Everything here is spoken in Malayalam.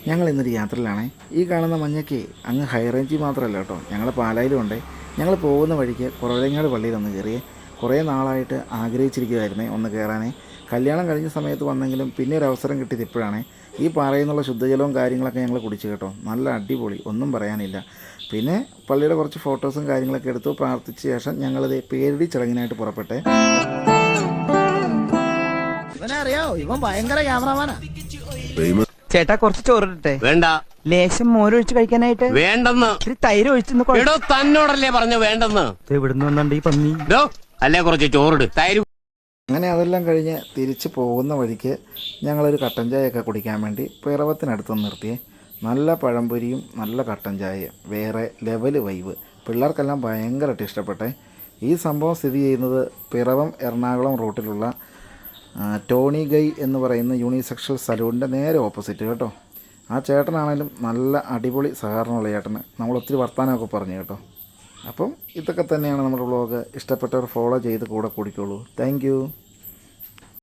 ഞങ്ങൾ ഇന്നൊരു യാത്രയിലാണ്. ഈ കാണുന്ന മഞ്ഞയ്ക്ക് അങ്ങ് ഹൈ റേഞ്ചിൽ മാത്രമല്ല കേട്ടോ, ഞങ്ങൾ പാലായിലും ഉണ്ട്. ഞങ്ങൾ പോകുന്ന വഴിക്ക് കുറവലങ്ങാട് പള്ളിയിൽ ഒന്ന് കയറിയേ. കുറേ നാളായിട്ട് ആഗ്രഹിച്ചിരിക്കുമായിരുന്നേ ഒന്ന് കയറാനേ. കല്യാണം കഴിഞ്ഞ സമയത്ത് വന്നെങ്കിലും പിന്നെ ഒരു അവസരം കിട്ടിയത് ഇപ്പോഴാണ്. ഈ പാറയിൽ നിന്നുള്ള ശുദ്ധജലവും കാര്യങ്ങളൊക്കെ ഞങ്ങൾ കുടിച്ചു കേട്ടോ. നല്ല അടിപൊളി, ഒന്നും പറയാനില്ല. പിന്നെ പള്ളിയുടെ കുറച്ച് ഫോട്ടോസും കാര്യങ്ങളൊക്കെ എടുത്തു. പ്രാർത്ഥിച്ച ശേഷം ഞങ്ങളിത് പേരിടി ചടങ്ങിനായിട്ട് പുറപ്പെട്ടെ. ഇവനെ അറിയാവോ? ഇവൻ ഭയങ്കര ക്യാമറമാനാ. ചേട്ടാ കുറച്ച് ചോറിട്ടെ. വേണ്ട. ലേശം മോരൊഴിച്ച് കഴിക്കാനായിട്ട് വേണ്ടെന്ന്. ഇത്തിരി തൈര് ഒഴിച്ചെന്ന് എടോ തന്നോടല്ലേ പറഞ്ഞു വേണ്ടെന്ന്. എവിടുന്ന് വന്നുണ്ട് ഈ പന്നി? അല്ലേ കുറച്ച് ചോറിട്, തൈര്. അങ്ങനെ അതെല്ലാം കഴിഞ്ഞ് തിരിച്ച് പോകുന്ന വഴിക്ക് ഞങ്ങളൊരു കട്ടൻ ചായയൊക്കെ കുടിക്കാൻ വേണ്ടി പിറവത്തിനടുത്ത് നിർത്തിയേ. നല്ല പഴംപൊരിയും നല്ല കട്ടൻ ചായയും, വേറെ ലെവൽ വൈബ്. പിള്ളേർക്കെല്ലാം ഭയങ്കരമായിട്ട് ഇഷ്ടപ്പെട്ടെ. ഈ സംഭവം സ്ഥിതി ചെയ്യുന്നത് പിറവം എറണാകുളം റൂട്ടിലുള്ള ടോണി ഗൈ എന്ന് പറയുന്ന യൂണിസെക്ഷൽ സലൂണിൻ്റെ നേരെ ഓപ്പോസിറ്റ് കേട്ടോ. ആ ചേട്ടനാണേലും നല്ല അടിപൊളി സഹകരണമുള്ള ചേട്ടന്. നമ്മളൊത്തിരി വർത്തമാനമൊക്കെ പറഞ്ഞു കേട്ടോ. അപ്പം ഇതൊക്കെ തന്നെയാണ് നമ്മുടെ വ്ളോഗ്. ഇഷ്ടപ്പെട്ടവർ ഫോളോ ചെയ്ത് കൂടെ കൂടിക്കോളൂ. താങ്ക്